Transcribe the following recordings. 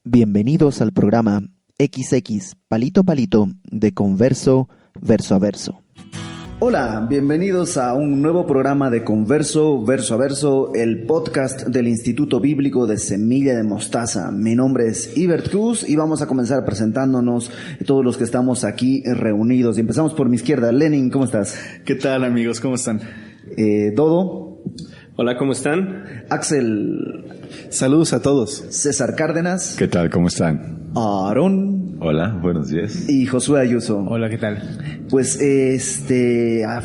Bienvenidos al programa XX Palito Palito de Converso Verso a Verso. Hola, bienvenidos a un nuevo programa de Converso Verso a Verso, el podcast del Instituto Bíblico de Semilla de Mostaza. Mi nombre es Ibert Cruz y vamos a comenzar presentándonos todos los que estamos aquí reunidos. Y empezamos por mi izquierda. Lenin, ¿cómo estás? ¿Qué tal, amigos? ¿Cómo están? Dodo. Hola, ¿cómo están? Axel. Saludos a todos. César Cárdenas. ¿Qué tal? ¿Cómo están? Aarón. Hola, buenos días. Y Josué Ayuso. Hola, ¿qué tal? Pues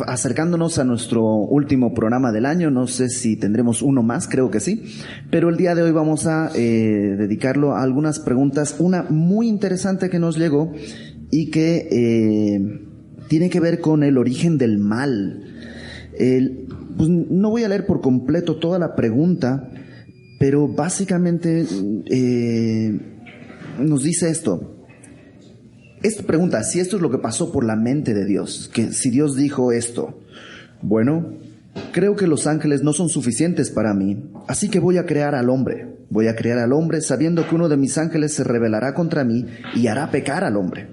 acercándonos a nuestro último programa del año, no sé si tendremos uno más, creo que sí, pero el día de hoy vamos a dedicarlo a algunas preguntas, una muy interesante que nos llegó y que tiene que ver con el origen del mal. Pues no voy a leer por completo toda la pregunta, pero básicamente nos dice esto. Esta pregunta, si esto es lo que pasó por la mente de Dios, que si Dios dijo esto, bueno, creo que los ángeles no son suficientes para mí, así que voy a crear al hombre. Voy a crear al hombre sabiendo que uno de mis ángeles se rebelará contra mí y hará pecar al hombre.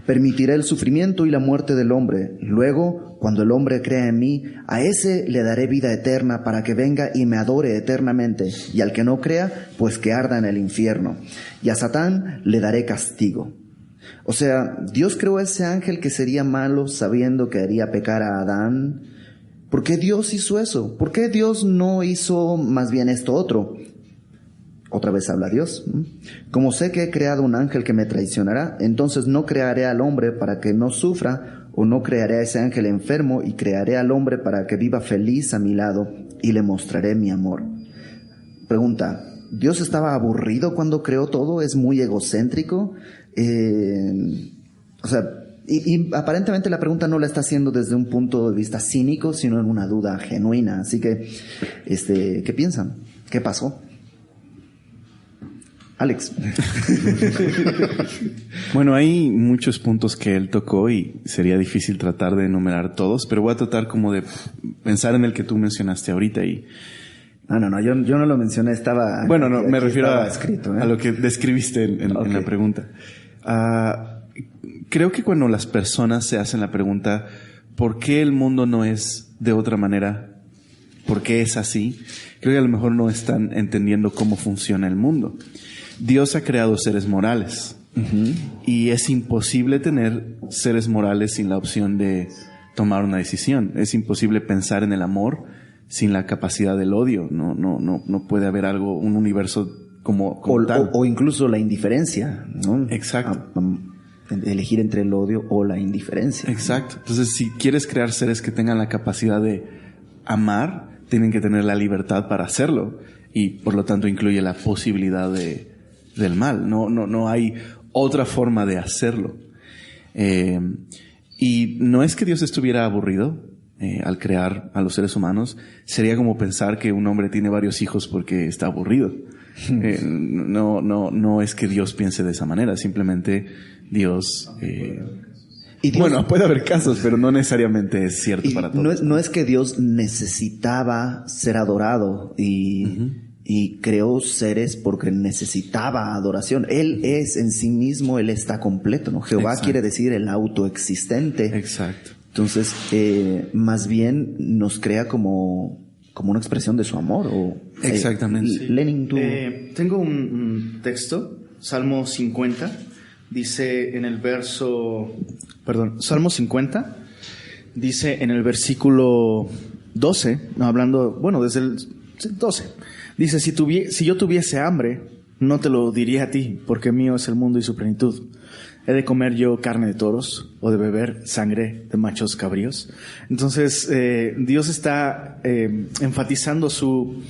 Permitiré el sufrimiento y la muerte del hombre. Luego, cuando el hombre crea en mí, a ese le daré vida eterna para que venga y me adore eternamente. Y al que no crea, pues que arda en el infierno. Y a Satán le daré castigo. O sea, Dios creó a ese ángel que sería malo sabiendo que haría pecar a Adán. ¿Por qué Dios hizo eso? ¿Por qué Dios no hizo más bien esto otro? Otra vez habla Dios. Como sé que he creado un ángel que me traicionará, entonces no crearé al hombre para que no sufra, o no crearé a ese ángel enfermo y crearé al hombre para que viva feliz a mi lado y le mostraré mi amor. Pregunta, ¿Dios estaba aburrido cuando creó todo? ¿Es muy egocéntrico? Y aparentemente la pregunta no la está haciendo desde un punto de vista cínico, sino en una duda genuina. Así que, ¿qué piensan? ¿Qué pasó? Alex. Bueno, hay muchos puntos que él tocó y sería difícil tratar de enumerar todos, pero voy a tratar como de pensar en el que tú mencionaste ahorita y... No, yo no lo mencioné, estaba... Bueno, no, me refiero a lo que describiste en la pregunta. Creo que cuando las personas se hacen la pregunta, ¿por qué el mundo no es de otra manera? ¿Por qué es así? Creo que a lo mejor no están entendiendo cómo funciona el mundo. Dios ha creado seres morales. Uh-huh. Y es imposible tener seres morales sin la opción de tomar una decisión. Es imposible pensar en el amor sin la capacidad del odio. No puede haber un universo como tal. O incluso la indiferencia, ¿no? Exacto. Elegir entre el odio o la indiferencia. Exacto. Entonces, si quieres crear seres que tengan la capacidad de amar, tienen que tener la libertad para hacerlo. Y por lo tanto incluye la posibilidad del mal. No hay otra forma de hacerlo. Y no es que Dios estuviera aburrido al crear a los seres humanos. Sería como pensar que un hombre tiene varios hijos porque está aburrido. No es que Dios piense de esa manera. Simplemente Dios... Y Dios, bueno, puede haber casos, pero no necesariamente es cierto para todos. No es que Dios necesitaba ser adorado y creó seres porque necesitaba adoración. Él es en sí mismo, Él está completo, ¿no? Jehová Exacto. quiere decir el autoexistente. Exacto. Entonces, más bien nos crea como una expresión de su amor. Exactamente. Sí. Lenin, tú... Tengo un texto, Salmo 50, dice en el Salmo 50, dice en el versículo 12, desde el 12, dice, si yo tuviese hambre, no te lo diría a ti, porque mío es el mundo y su plenitud. ¿He de comer yo carne de toros o de beber sangre de machos cabríos? Entonces, Dios está enfatizando su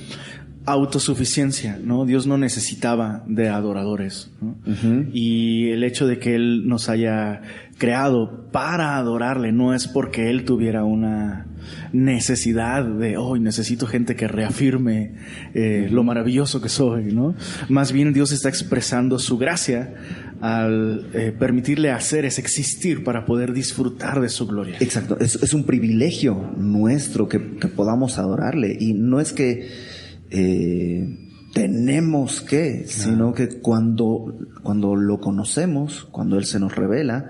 autosuficiencia, ¿no? Dios no necesitaba de adoradores, ¿no? Uh-huh. Y el hecho de que Él nos haya creado para adorarle no es porque Él tuviera una necesidad de, necesito gente que reafirme lo maravilloso que soy, ¿no? Más bien Dios está expresando su gracia al permitirle a seres existir para poder disfrutar de su gloria. Exacto, es un privilegio nuestro que podamos adorarle, y no es que tenemos que, sino que cuando lo conocemos, cuando Él se nos revela,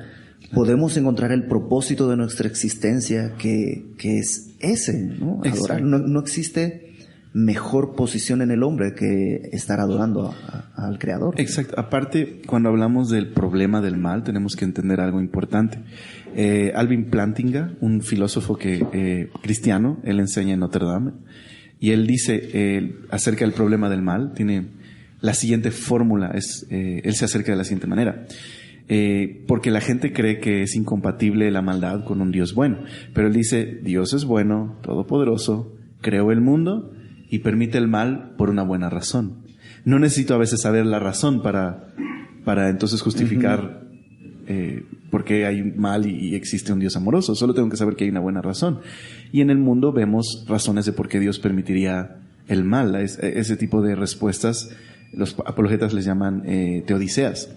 podemos encontrar el propósito de nuestra existencia, que es ese, ¿no? Adorar. No existe mejor posición en el hombre que estar adorando al Creador. Exacto. Aparte, cuando hablamos del problema del mal, tenemos que entender algo importante. Alvin Plantinga, un filósofo cristiano, él enseña en Notre Dame, y él dice acerca del problema del mal, tiene la siguiente fórmula, él se acerca de la siguiente manera. Porque la gente cree que es incompatible la maldad con un Dios bueno, pero él dice, Dios es bueno, todopoderoso, creó el mundo y permite el mal por una buena razón. No necesito a veces saber la razón para entonces justificar por qué hay mal y existe un Dios amoroso. Solo tengo que saber que hay una buena razón. Y en el mundo vemos razones de por qué Dios permitiría el mal. Ese tipo de respuestas los apologetas les llaman teodiceas.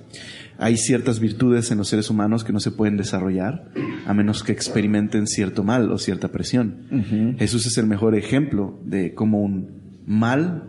Hay ciertas virtudes en los seres humanos que no se pueden desarrollar a menos que experimenten cierto mal o cierta presión. Uh-huh. Jesús es el mejor ejemplo de cómo un mal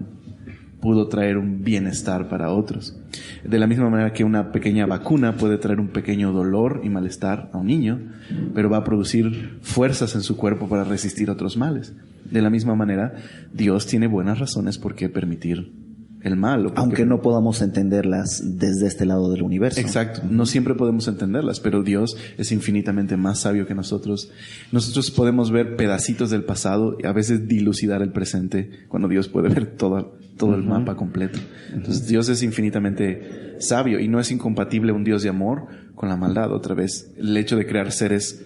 pudo traer un bienestar para otros. De la misma manera que una pequeña vacuna puede traer un pequeño dolor y malestar a un niño, pero va a producir fuerzas en su cuerpo para resistir otros males. De la misma manera, Dios tiene buenas razones por qué permitir el mal. Aunque no podamos entenderlas desde este lado del universo. Exacto. No siempre podemos entenderlas, pero Dios es infinitamente más sabio que nosotros. Nosotros podemos ver pedacitos del pasado y a veces dilucidar el presente cuando Dios puede ver todo el mapa completo. Entonces Dios es infinitamente sabio y no es incompatible un Dios de amor con la maldad. Otra vez, el hecho de crear seres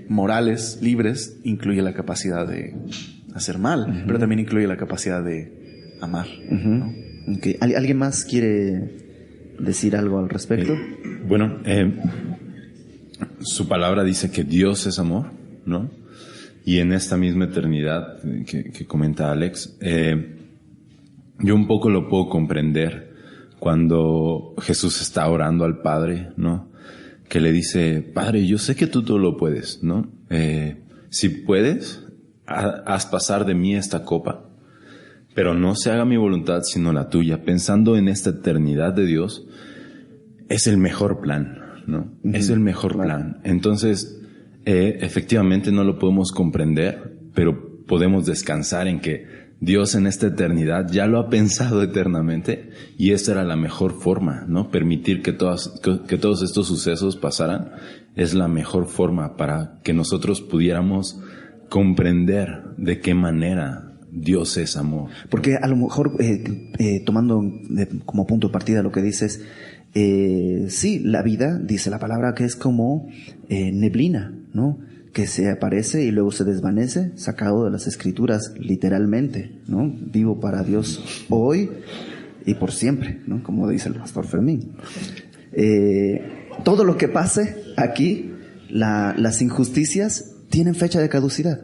morales, libres, incluye la capacidad de hacer mal, pero también incluye la capacidad de amar. ¿No? Okay. ¿Alguien más quiere decir algo al respecto? Su palabra dice que Dios es amor, ¿no? Y en esta misma eternidad que comenta Alex, yo un poco lo puedo comprender cuando Jesús está orando al Padre, ¿no? Que le dice, Padre, yo sé que tú todo lo puedes, ¿no? Si puedes, haz pasar de mí esta copa. Pero no se haga mi voluntad sino la tuya. Pensando en esta eternidad de Dios, es el mejor plan, ¿no? Es el mejor plan. Entonces, efectivamente no lo podemos comprender, pero podemos descansar en que Dios en esta eternidad ya lo ha pensado eternamente y esta era la mejor forma, ¿no? Permitir que todos estos sucesos pasaran es la mejor forma para que nosotros pudiéramos comprender de qué manera Dios es amor. Porque a lo mejor, tomando como punto de partida lo que dices, sí, la vida, dice la palabra, que es como neblina, ¿no? Que se aparece y luego se desvanece, sacado de las Escrituras, literalmente, ¿no? Vivo para Dios hoy y por siempre, ¿no? Como dice el pastor Fermín. Todo lo que pase aquí, las injusticias, tienen fecha de caducidad.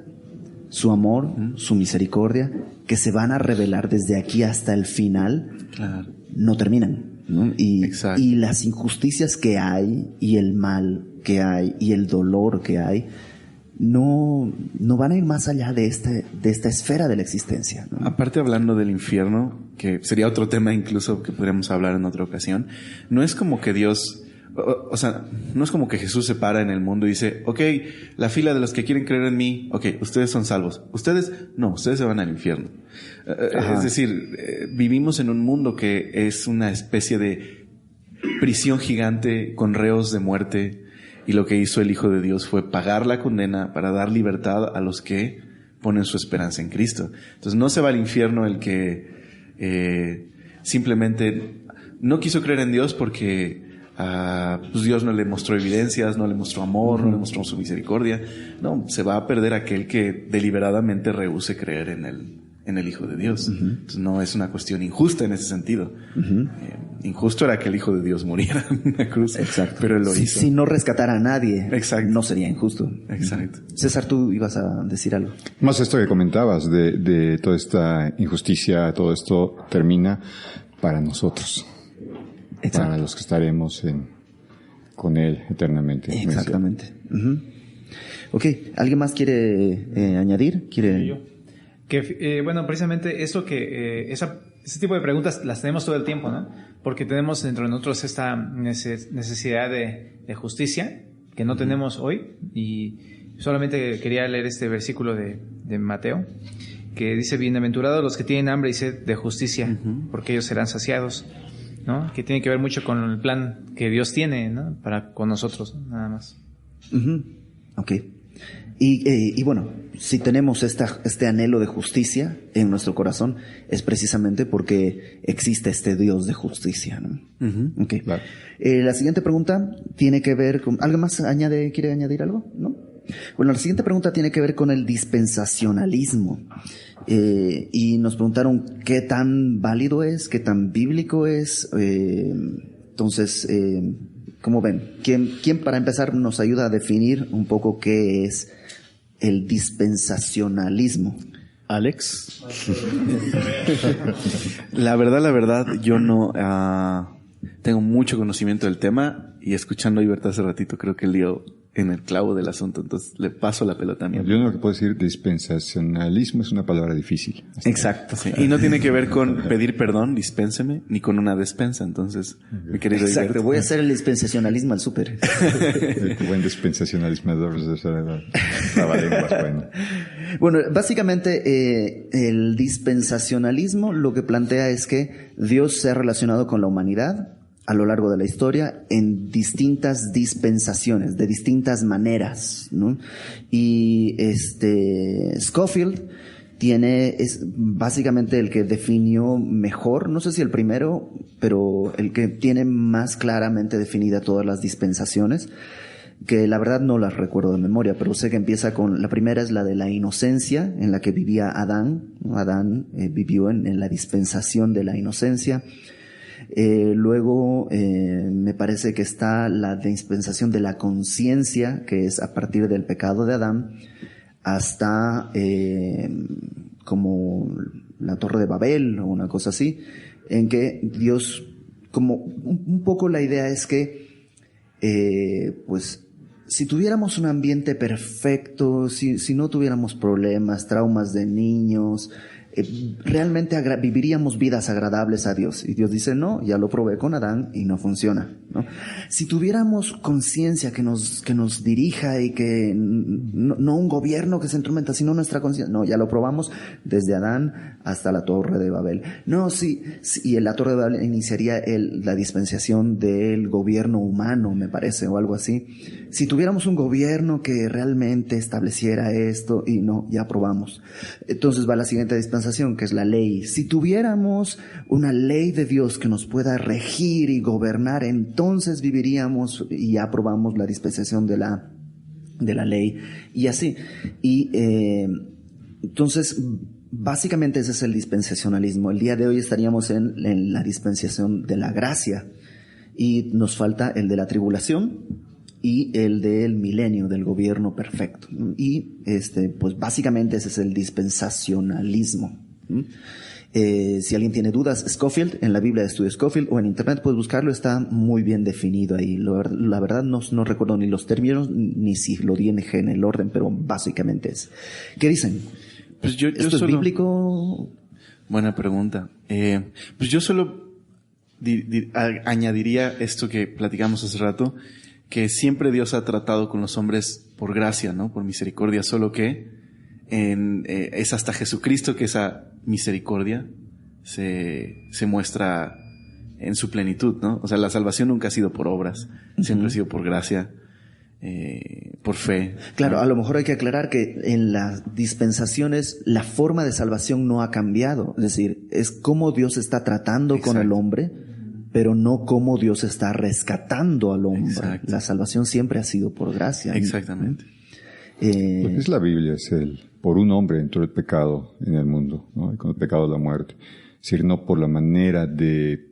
Su amor, su misericordia, que se van a revelar desde aquí hasta el final, claro, no terminan, ¿no? Y las injusticias que hay, y el mal que hay, y el dolor que hay, no van a ir más allá de esta esfera de la existencia, ¿no? Aparte, hablando del infierno, que sería otro tema incluso que podríamos hablar en otra ocasión, no es como que Dios... O sea, no es como que Jesús se para en el mundo y dice, ok, la fila de los que quieren creer en mí, ok, ustedes son salvos. Ustedes se van al infierno. Es decir, vivimos en un mundo que es una especie de prisión gigante con reos de muerte, y lo que hizo el Hijo de Dios fue pagar la condena para dar libertad a los que ponen su esperanza en Cristo. Entonces no se va al infierno el que simplemente no quiso creer en Dios porque pues Dios no le mostró evidencias, no le mostró amor, no le mostró su misericordia. No, se va a perder aquel que deliberadamente rehúse creer en el Hijo de Dios. Entonces no es una cuestión injusta en ese sentido. Injusto era que el Hijo de Dios muriera en una cruz. Exacto. Pero él lo hizo. Si no rescatara a nadie, exacto, no sería injusto. Exacto. César, tú ibas a decir algo. Más esto que comentabas de toda esta injusticia, todo esto termina para nosotros. Exacto. Para los que estaremos con Él eternamente. Exactamente. Ok, ¿alguien más quiere añadir? Yo. Que, bueno, precisamente eso que esa Este tipo de preguntas las tenemos todo el tiempo, ¿no? Porque tenemos dentro de nosotros esta necesidad de justicia que no tenemos hoy. Y solamente quería leer este versículo de Mateo, que dice: bienaventurados los que tienen hambre y sed de justicia, porque ellos serán saciados, ¿no? Que tiene que ver mucho con el plan que Dios tiene, ¿no? Para con nosotros, nada más. Ok. Y bueno, si tenemos este anhelo de justicia en nuestro corazón, es precisamente porque existe este Dios de justicia, ¿no? Okay. Claro. La siguiente pregunta tiene que ver con... ¿Algo más quiere añadir algo? ¿No? Bueno, la siguiente pregunta tiene que ver con el dispensacionalismo. Y nos preguntaron qué tan válido es, qué tan bíblico es. Entonces, ¿cómo ven? ¿Quién para empezar nos ayuda a definir un poco qué es el dispensacionalismo? Alex. La verdad, yo no tengo mucho conocimiento del tema, y escuchando a Iberta hace ratito creo que dio en el clavo del asunto, entonces le paso la pelota a mí. Yo lo que puedo decir, dispensacionalismo es una palabra difícil. Exacto, sí. Y no tiene que ver con pedir perdón, dispénseme, ni con una despensa, entonces, mi querido Exacto, Iberta. voy a hacer el dispensacionalismo al súper. El buen dispensacionalismo de trabalenguas, bueno. Bueno, básicamente el dispensacionalismo lo que plantea es que Dios se ha relacionado con la humanidad a lo largo de la historia en distintas dispensaciones, de distintas maneras, ¿no? Y Scofield es básicamente el que definió mejor, no sé si el primero, pero el que tiene más claramente definida todas las dispensaciones, que la verdad no las recuerdo de memoria, pero sé que empieza con, la primera es la de la inocencia, en la que vivía Adán. Adán vivió en la dispensación de la inocencia. Luego me parece que está la dispensación de la conciencia, que es a partir del pecado de Adán hasta como la Torre de Babel o una cosa así, en que Dios, como un poco la idea es que pues si tuviéramos un ambiente perfecto, si no tuviéramos problemas, traumas de niños, realmente viviríamos vidas agradables a Dios. Y Dios dice, no, ya lo probé con Adán y no funciona, ¿no? Si tuviéramos conciencia que nos dirija y que no un gobierno que se entrometa, sino nuestra conciencia, no, ya lo probamos desde Adán hasta la Torre de Babel. No, sí, y en la Torre de Babel iniciaría la dispensación del gobierno humano, me parece, o algo así. Si tuviéramos un gobierno que realmente estableciera esto, y no, ya probamos. Entonces va la siguiente dispensación, que es la ley. Si tuviéramos una ley de Dios que nos pueda regir y gobernar, entonces viviríamos, y ya aprobamos la dispensación de la ley, y así. Y entonces básicamente ese es el dispensacionalismo. El día de hoy estaríamos en la dispensación de la gracia, y nos falta el de la tribulación y el del milenio, del gobierno perfecto. Y pues básicamente ese es el dispensacionalismo. Si alguien tiene dudas, Scofield, en la Biblia de Estudio Scofield o en internet puedes buscarlo, está muy bien definido ahí. La verdad no recuerdo ni los términos ni si lo di en el orden, pero básicamente es. ¿Qué dicen? Pues ¿Esto es bíblico? Buena pregunta. Pues yo solo añadiría esto que platicamos hace rato, que siempre Dios ha tratado con los hombres por gracia, ¿no? Por misericordia, solo que es hasta Jesucristo que esa misericordia se muestra en su plenitud, ¿no? O sea, la salvación nunca ha sido por obras, siempre ha sido por gracia, por fe. Claro, a lo mejor hay que aclarar que en las dispensaciones la forma de salvación no ha cambiado, es decir, es cómo Dios está tratando con el hombre, pero no cómo Dios está rescatando al hombre. Exacto. La salvación siempre ha sido por gracia. Exactamente. Lo que es la Biblia es por un hombre entró el pecado en el mundo, ¿no? Y con el pecado la muerte. Es decir, no por la manera de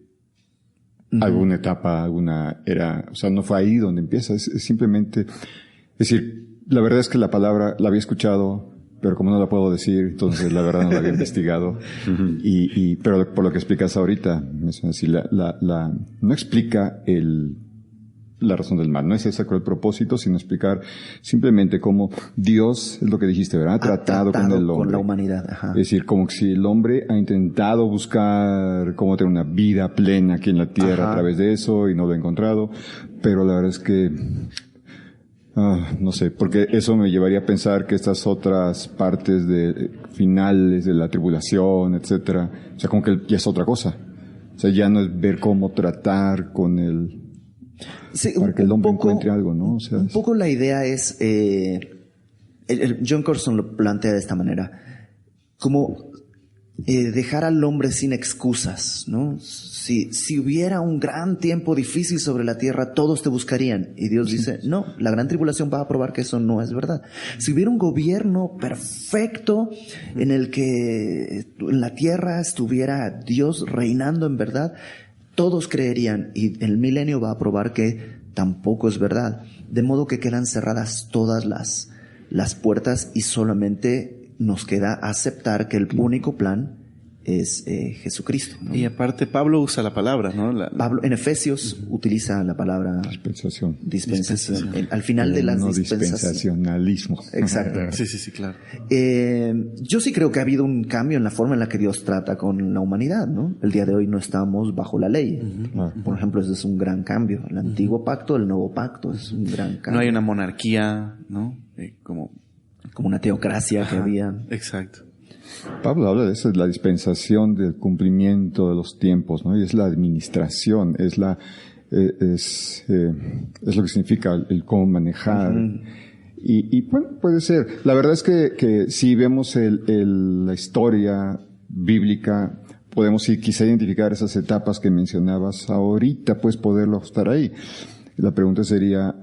alguna etapa, alguna era, o sea, no fue ahí donde empieza, es simplemente, es decir, la verdad es que la palabra la había escuchado, pero como no la puedo decir, entonces la verdad no la había investigado. Pero por lo que explicas ahorita, es decir, no explica la razón del mal. No es ese el propósito, sino explicar simplemente cómo Dios, es lo que dijiste, ¿verdad? Ha tratado con el hombre. Con la humanidad. Ajá. Es decir, como si el hombre ha intentado buscar cómo tener una vida plena aquí en la tierra a través de eso y no lo ha encontrado. Pero la verdad es que no sé, porque eso me llevaría a pensar que estas otras partes de finales de la tribulación, etcétera, o sea, como que ya es otra cosa. O sea, ya no es ver cómo tratar con el... Sí, para que el hombre encuentre algo, ¿no? O sea, un poco la idea es... John Corson lo plantea de esta manera. Como dejar al hombre sin excusas, ¿no? Si hubiera un gran tiempo difícil sobre la tierra, todos te buscarían. Y Dios dice, no, la gran tribulación va a probar que eso no es verdad. Si hubiera un gobierno perfecto en el que en la tierra estuviera Dios reinando en verdad, todos creerían. Y el milenio va a probar que tampoco es verdad. De modo que quedan cerradas todas las puertas y solamente nos queda aceptar que el único plan es Jesucristo, ¿no? Y aparte Pablo usa la palabra, ¿no? Pablo en Efesios utiliza la palabra dispensación. Al final de las dispensacionalismo. Exacto. Sí, claro. Yo sí creo que ha habido un cambio en la forma en la que Dios trata con la humanidad, ¿no? El día de hoy no estamos bajo la ley. Por ejemplo, ese es un gran cambio. El antiguo pacto, el nuevo pacto es un gran cambio. No hay una monarquía, ¿no? Como una teocracia que había. Exacto. Pablo habla de eso, es la dispensación del cumplimiento de los tiempos, ¿no? Y es la administración, es lo que significa el cómo manejar. Y bueno, puede ser. La verdad es que si vemos la historia bíblica, podemos quizá identificar esas etapas que mencionabas ahorita, pues poderlo ajustar ahí. La pregunta sería,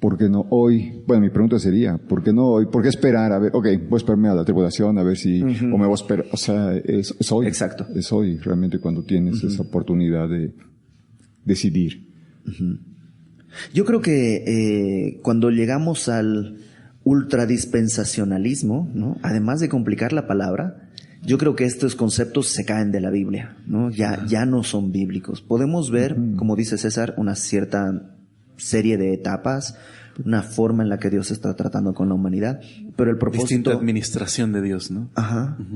¿por qué no hoy? Bueno, mi pregunta sería, ¿por qué no hoy? ¿Por qué esperar? A ver, voy a esperarme a la tribulación, a ver si, o me voy a esperar. O sea, es hoy. Exacto. Es hoy, realmente, cuando tienes esa oportunidad de decidir. Yo creo que cuando llegamos al ultradispensacionalismo, ¿no? Además de complicar la palabra, yo creo que estos conceptos se caen de la Biblia, ¿no? Ya no son bíblicos. Podemos ver, como dice César, una cierta serie de etapas, una forma en la que Dios está tratando con la humanidad, pero el propósito... Distinta administración de Dios, ¿no?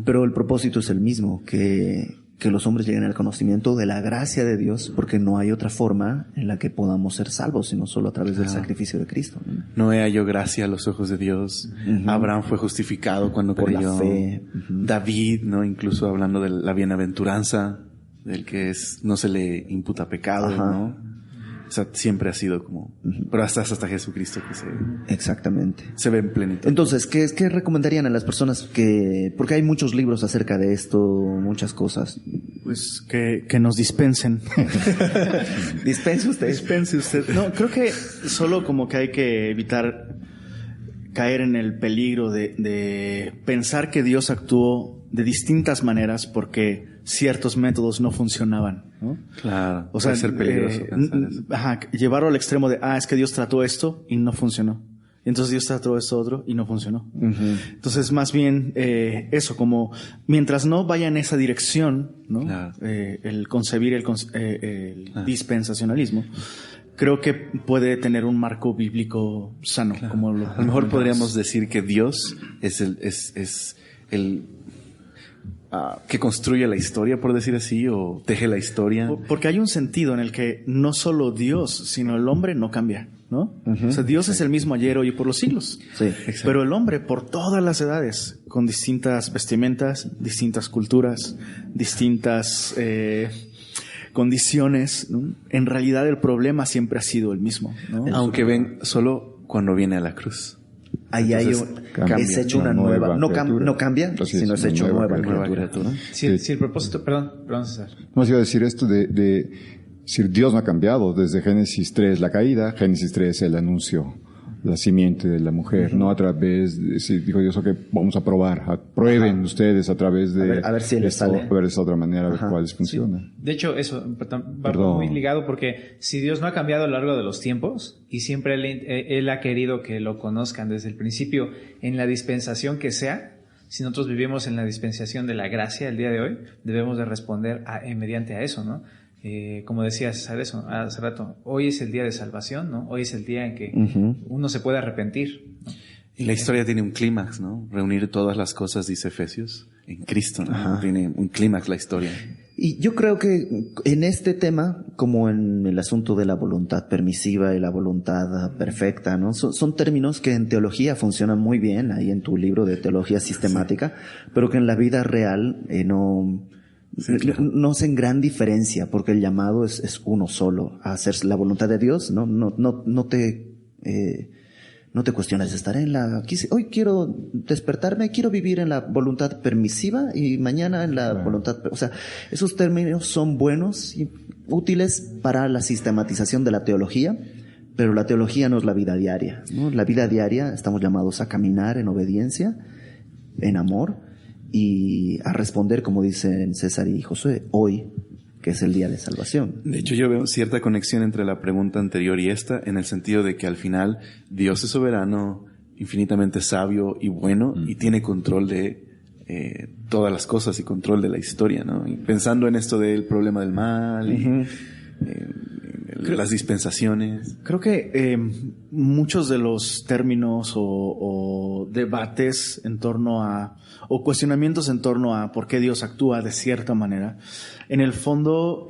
Pero el propósito es el mismo, que los hombres lleguen al conocimiento de la gracia de Dios, porque no hay otra forma en la que podamos ser salvos, sino solo a través del sacrificio de Cristo, ¿no? Noé halló gracia a los ojos de Dios. Abraham fue justificado cuando por creyó. La fe. David, ¿no? Incluso hablando de la bienaventuranza, del que no se le imputa pecado, ¿no? O sea, siempre ha sido como... Pero hasta Jesucristo que se ve en plenitud. Entonces, ¿qué recomendarían a las personas que... Porque hay muchos libros acerca de esto, muchas cosas. Pues que nos dispensen. Dispense usted. No, creo que solo como que hay que evitar caer en el peligro de pensar que Dios actuó de distintas maneras porque ciertos métodos no funcionaban, ¿no? Claro. O sea, puede ser peligroso pensar eso. Llevarlo al extremo de, es que Dios trató esto y no funcionó. Y entonces Dios trató esto otro y no funcionó. Entonces, más bien, eso, como, mientras no vaya en esa dirección, ¿no? Claro. El concebir el dispensacionalismo, creo que puede tener un marco bíblico sano. Claro. Como a lo mejor podríamos decir que Dios es el que construye la historia, por decir así, o teje la historia. Porque hay un sentido en el que no solo Dios, sino el hombre no cambia, ¿no? O sea, Dios es el mismo ayer, hoy y por los siglos. Sí, exacto. Pero el hombre, por todas las edades, con distintas vestimentas, distintas culturas, distintas condiciones, ¿no? En realidad el problema siempre ha sido el mismo, ¿no? Aunque ven solo cuando viene a la cruz. Ahí es hecho una nueva. No cambia, sino es hecho nueva criatura. Si el propósito, perdón César. No, iba a decir esto de si Dios no ha cambiado desde Génesis 3 la caída, Génesis 3 el anuncio, la simiente de la mujer, no a través de, si dijo Dios, vamos a probar, prueben ustedes a través de a ver si les sale. A ver esa otra manera, a ver cuáles funcionan. Sí. De hecho, eso va muy ligado porque si Dios no ha cambiado a lo largo de los tiempos y siempre Él ha querido que lo conozcan desde el principio en la dispensación que sea, si nosotros vivimos en la dispensación de la gracia el día de hoy, debemos de responder mediante a eso, ¿no? como decías César, eso hace rato, hoy es el día de salvación, ¿no? Hoy es el día en que uno se puede arrepentir, ¿no? Y la historia tiene un clímax, ¿no? Reunir todas las cosas, dice Efesios, en Cristo, ¿no? Tiene un clímax la historia. Y yo creo que en este tema, como en el asunto de la voluntad permisiva y la voluntad perfecta, ¿no? Son términos que en teología funcionan muy bien, ahí en tu libro de teología sistemática, pero que en la vida real no hacen gran diferencia, porque el llamado es uno solo, a hacer la voluntad de Dios, ¿no? No te cuestiones, estaré hoy quiero despertarme, quiero vivir en la voluntad permisiva y mañana en la voluntad, o sea, esos términos son buenos y útiles para la sistematización de la teología, pero la teología no es la vida diaria, ¿no? La vida diaria estamos llamados a caminar en obediencia, en amor y a responder, como dicen César y Josué, hoy, que es el día de salvación. De hecho, yo veo cierta conexión entre la pregunta anterior y esta, en el sentido de que al final Dios es soberano, infinitamente sabio y bueno, y tiene control de todas las cosas y control de la historia, ¿no? Y pensando en esto del problema del mal y las dispensaciones. Creo que muchos de los términos o debates en torno a, o cuestionamientos en torno a por qué Dios actúa de cierta manera, en el fondo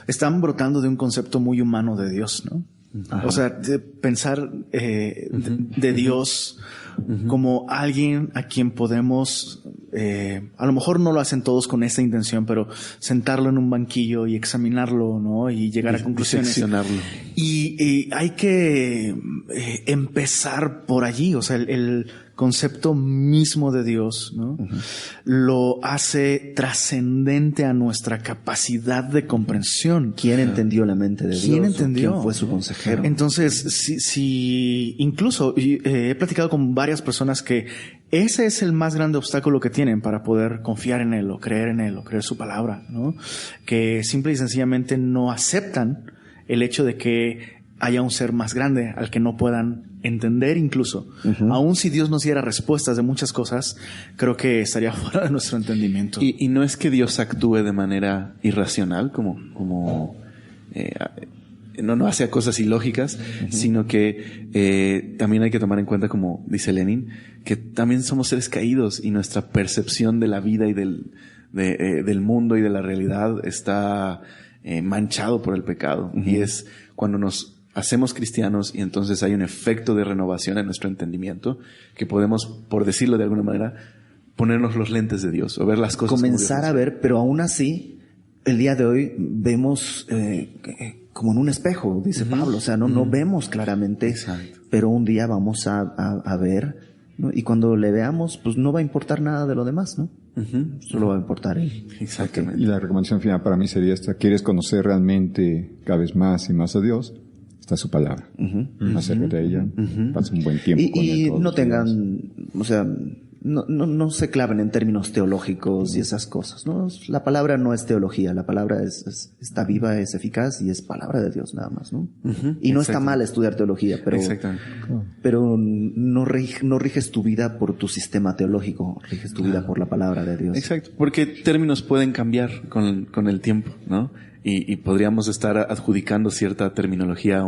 están brotando de un concepto muy humano de Dios, ¿no? Ajá. O sea, de pensar de Dios como alguien a quien podemos, a lo mejor no lo hacen todos con esta intención, pero sentarlo en un banquillo y examinarlo, ¿no? Y llegar a conclusiones. Y hay que empezar por allí, o sea, el concepto mismo de Dios, ¿no? Lo hace trascendente a nuestra capacidad de comprensión. ¿Quién entendió la mente de Dios? ¿Quién entendió? ¿Quién fue su consejero? Entonces, si incluso he platicado con varias personas que ese es el más grande obstáculo que tienen para poder confiar en Él o creer en Él o creer su palabra, ¿no? Que simple y sencillamente no aceptan el hecho de que haya un ser más grande al que no puedan entender incluso. Aún si Dios nos diera respuestas de muchas cosas, creo que estaría fuera de nuestro entendimiento. Y no es que Dios actúe de manera irracional, no hace cosas ilógicas, sino que también hay que tomar en cuenta, como dice Lenin, que también somos seres caídos y nuestra percepción de la vida y del mundo y de la realidad está manchado por el pecado. Y es cuando nos hacemos cristianos y entonces hay un efecto de renovación en nuestro entendimiento que podemos, por decirlo de alguna manera, ponernos los lentes de Dios o ver las cosas. Comenzar a ver, pero aún así, el día de hoy vemos como en un espejo, dice Pablo, o sea, no vemos claramente. Exacto. Pero un día vamos a ver, ¿no? Y cuando le veamos, pues no va a importar nada de lo demás, ¿no? Solo va a importar él. Exactamente. Y la recomendación final para mí sería esta: ¿quieres conocer realmente cada vez más y más a Dios? Está su palabra. Acércate a ella, pasa un buen tiempo con él. Y no tengan, o sea, no se claven en términos teológicos y esas cosas, ¿no? La palabra no es teología, la palabra está viva, es eficaz y es palabra de Dios nada más, ¿no? Y no está mal estudiar teología, pero no riges tu vida por tu sistema teológico, riges tu vida por la palabra de Dios. Exacto, porque términos pueden cambiar con el tiempo, ¿no? Y podríamos estar adjudicando cierta terminología a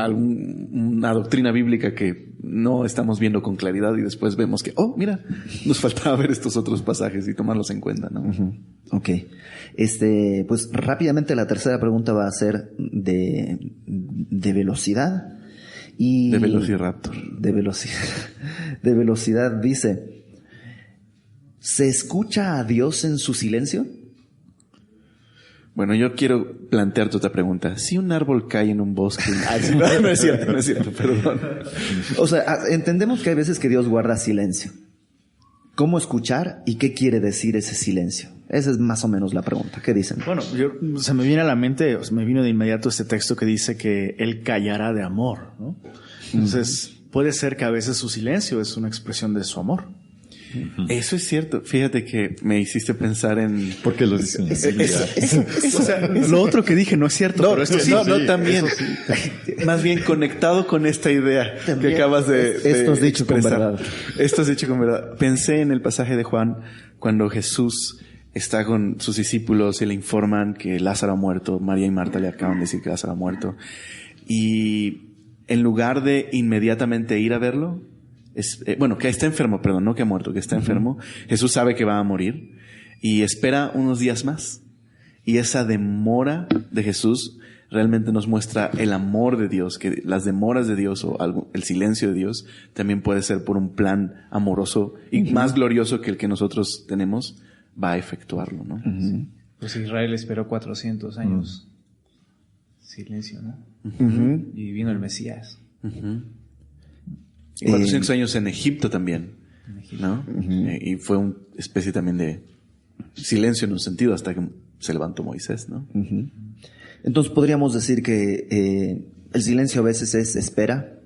una doctrina bíblica que no estamos viendo con claridad y después vemos que, mira, nos faltaba ver estos otros pasajes y tomarlos en cuenta, ¿no? Ok. Pues rápidamente la tercera pregunta va a ser de velocidad. Y de Velociraptor. De velocidad dice: ¿se escucha a Dios en su silencio? Bueno, yo quiero plantearte otra pregunta. Si un árbol cae en un bosque... no es cierto, perdón. O sea, entendemos que hay veces que Dios guarda silencio. ¿Cómo escuchar y qué quiere decir ese silencio? Esa es más o menos la pregunta. ¿Qué dicen? Bueno, se me viene a la mente, me vino de inmediato este texto que dice que Él callará de amor, ¿no? Entonces, puede ser que a veces su silencio es una expresión de su amor. Eso es cierto. Fíjate que me hiciste pensar en... ¿Por qué lo dicen? O sea, lo otro que dije no es cierto, pero esto sí. No, también. Más bien conectado con esta idea que acabas de esto es dicho con verdad. Esto es dicho con verdad. Pensé en el pasaje de Juan cuando Jesús está con sus discípulos y le informan que Lázaro ha muerto. María y Marta le acaban de decir que Lázaro ha muerto. Y en lugar de inmediatamente ir a verlo, que está enfermo, perdón, no que ha muerto, que está enfermo, Jesús sabe que va a morir y espera unos días más. Y esa demora de Jesús realmente nos muestra el amor de Dios, que las demoras de Dios o el silencio de Dios también puede ser por un plan amoroso y más glorioso que el que nosotros tenemos, va a efectuarlo, ¿no? Pues Israel esperó 400 años. Silencio, ¿no? Y vino el Mesías. Y 400 años en Egipto también, ¿no? Y fue una especie también de silencio en un sentido hasta que se levantó Moisés, ¿no? Entonces podríamos decir que el silencio a veces es espera.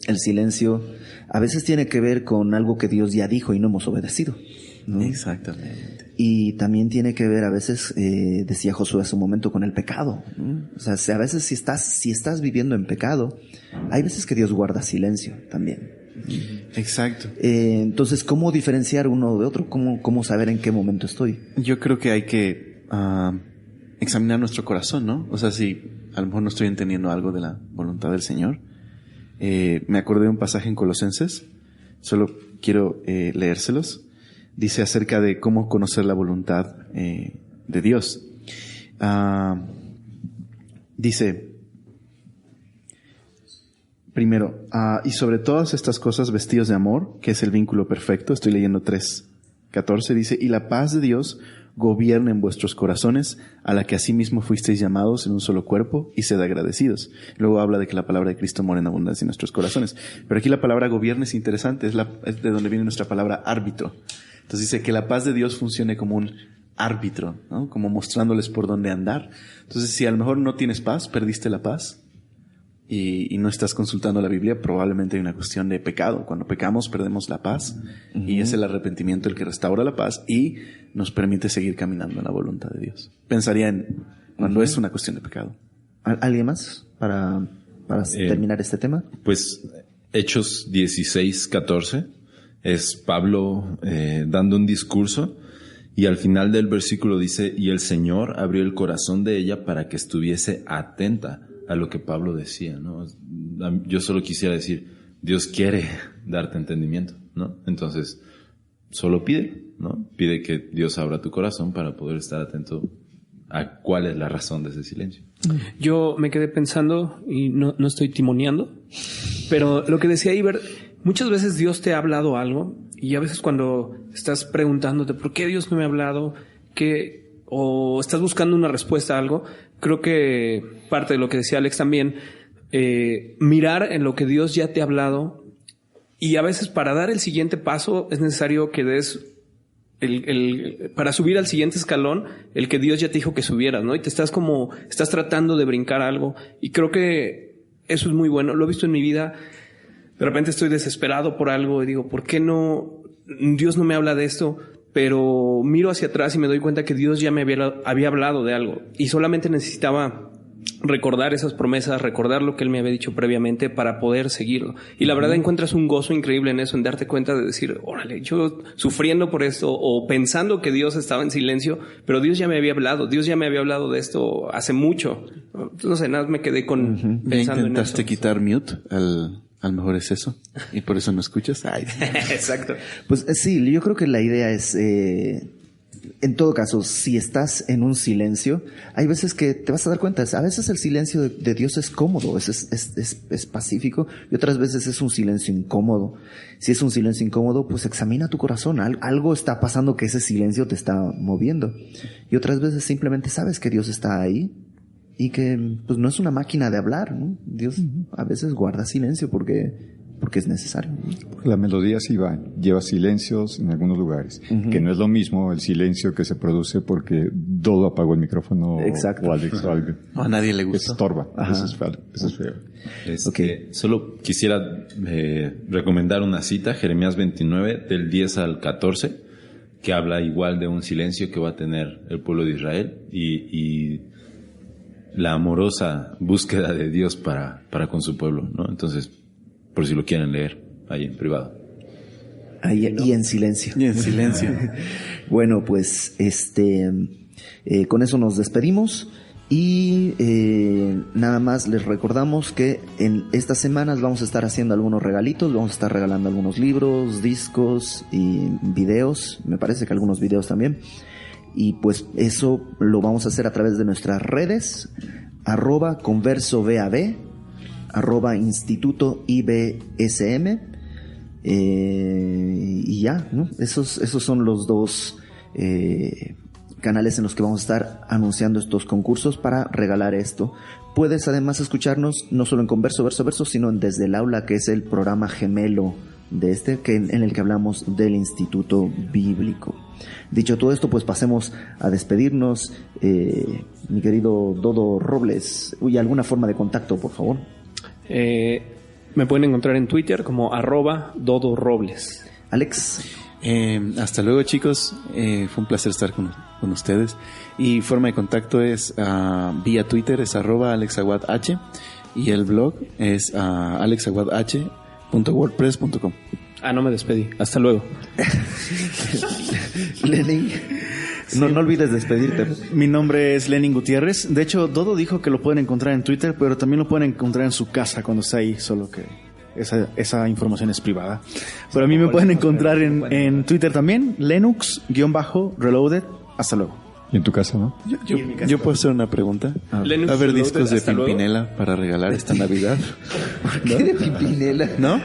El silencio a veces tiene que ver con algo que Dios ya dijo y no hemos obedecido, ¿no? Exactamente. Y también tiene que ver a veces, decía Josué hace un momento, con el pecado, ¿no? O sea, a veces si estás viviendo en pecado, hay veces que Dios guarda silencio también. Exacto. Entonces, ¿cómo diferenciar uno de otro? ¿Cómo saber en qué momento estoy? Yo creo que hay que examinar nuestro corazón, ¿no? O sea, si a lo mejor no estoy entendiendo algo de la voluntad del Señor. Me acordé de un pasaje en Colosenses, solo quiero leérselos. Dice acerca de cómo conocer la voluntad de Dios. Dice, primero, y sobre todas estas cosas vestidos de amor, que es el vínculo perfecto. Estoy leyendo 3:14, dice, y la paz de Dios gobierna en vuestros corazones, a la que asimismo fuisteis llamados en un solo cuerpo, y sed agradecidos. Luego habla de que la palabra de Cristo mora en abundancia en nuestros corazones. Pero aquí la palabra gobierna es interesante, es de donde viene nuestra palabra árbitro. Entonces dice que la paz de Dios funcione como un árbitro, ¿no? Como mostrándoles por dónde andar. Entonces, si a lo mejor no tienes paz, perdiste la paz, y no estás consultando la Biblia, probablemente hay una cuestión de pecado. Cuando pecamos, perdemos la paz, y es el arrepentimiento el que restaura la paz y nos permite seguir caminando en la voluntad de Dios. Pensaría en cuando es una cuestión de pecado. ¿Alguien más para terminar este tema? Pues Hechos 16:14 es Pablo dando un discurso, y al final del versículo dice, y el Señor abrió el corazón de ella para que estuviese atenta a lo que Pablo decía, ¿no? Yo solo quisiera decir, Dios quiere darte entendimiento, ¿no? Entonces, solo pide, ¿no? Pide que Dios abra tu corazón para poder estar atento a cuál es la razón de ese silencio. Yo me quedé pensando, y no estoy timoneando, pero lo que decía Iber, muchas veces Dios te ha hablado algo, y a veces cuando estás preguntándote ¿por qué Dios no me ha hablado? O estás buscando una respuesta a algo, creo que parte de lo que decía Alex también, mirar en lo que Dios ya te ha hablado, y a veces para dar el siguiente paso es necesario que des para subir al siguiente escalón, el que Dios ya te dijo que subieras, ¿no? Y te estás tratando de brincar algo, y creo que eso es muy bueno. Lo he visto en mi vida. De repente estoy desesperado por algo y digo, ¿por qué no? Dios no me habla de esto, pero miro hacia atrás y me doy cuenta que Dios ya me había hablado de algo, y solamente necesitaba recordar esas promesas, recordar lo que Él me había dicho previamente para poder seguirlo. Y la verdad encuentras un gozo increíble en eso, en darte cuenta de decir, órale, yo sufriendo por esto o pensando que Dios estaba en silencio, pero Dios ya me había hablado, Dios ya me había hablado de esto hace mucho. No sé, nada, me quedé pensando en eso. ¿Intentaste quitar mute? A lo mejor es eso, y por eso no escuchas. Ay. Exacto. Pues sí, yo creo que la idea es, en todo caso, si estás en un silencio, hay veces que te vas a dar cuenta, a veces el silencio de Dios es cómodo, es pacífico, y otras veces es un silencio incómodo. Si es un silencio incómodo, pues examina tu corazón, algo está pasando que ese silencio te está moviendo. Y otras veces simplemente sabes que Dios está ahí, y que pues no es una máquina de hablar, ¿no? Dios a veces guarda silencio porque es necesario, ¿no? La melodía sí lleva silencios en algunos lugares, que no es lo mismo el silencio que se produce porque Dodo apagó el micrófono. Exacto. O Alex o algo. A nadie le gusta. Estorba. Eso es feo. Okay. Solo quisiera recomendar una cita, Jeremías 29, del 10 al 14, que habla igual de un silencio que va a tener el pueblo de Israel y la amorosa búsqueda de Dios para con su pueblo, ¿no? Entonces, por si lo quieren leer ahí en privado. Y en silencio. Y en silencio. Bueno, pues con eso nos despedimos y nada más les recordamos que en estas semanas vamos a estar haciendo algunos regalitos, vamos a estar regalando algunos libros, discos y videos, me parece que algunos videos también, y pues eso lo vamos a hacer a través de nuestras redes, @conversovab, @instituto IBSM, y ya, ¿no? Esos son los dos canales en los que vamos a estar anunciando estos concursos para regalar esto. Puedes además escucharnos no solo en Converso Verso Verso, sino en Desde el Aula, que es el programa gemelo de en el que hablamos del Instituto Bíblico. Dicho todo esto, pues pasemos a despedirnos. Mi querido Dodo Robles, ¿alguna forma de contacto, por favor? Me pueden encontrar en Twitter como @Dodo Robles. Alex. Hasta luego, chicos. Fue un placer estar con ustedes. Y forma de contacto es vía Twitter, es @AlexAguadH, y el blog es alexaguadh.wordpress.com. No me despedí. Hasta luego. Lenin, no olvides despedirte. Mi nombre es Lenin Gutiérrez. De hecho, Dodo dijo que lo pueden encontrar en Twitter, pero también lo pueden encontrar en su casa cuando está ahí, solo que esa información es privada. Pero a mí me pueden encontrar en Twitter también, Lenux_Reloaded. Hasta luego. ¿Y en tu casa, no? Yo puedo hacer una pregunta. ¿Va a haber discos de Pimpinela para regalar esta Navidad? ¿Qué de Pimpinela? ¿No?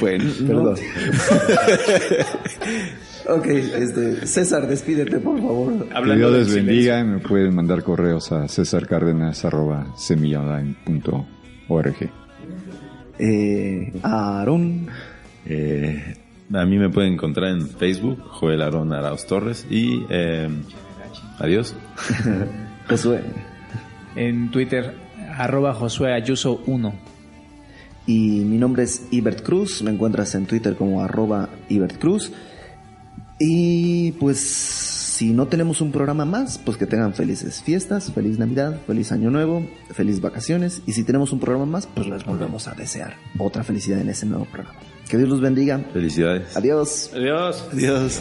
Bueno, perdón. Ok, César, despídete, por favor. Que Dios les bendiga. Me pueden mandar correos a cesarcardenas@semillaonline.org. Aarón. A mí me pueden encontrar en Facebook, Joel Aarón Arauz Torres, y adiós. Josué. En Twitter, @JosueAyuso1. Y mi nombre es Ibert Cruz, me encuentras en Twitter como @IbertCruz. Y pues si no tenemos un programa más, pues que tengan felices fiestas, feliz Navidad, feliz Año Nuevo, feliz vacaciones. Y si tenemos un programa más, pues les volvemos a desear otra felicidad en ese nuevo programa. Que Dios los bendiga. Felicidades. Adiós. Adiós. Adiós.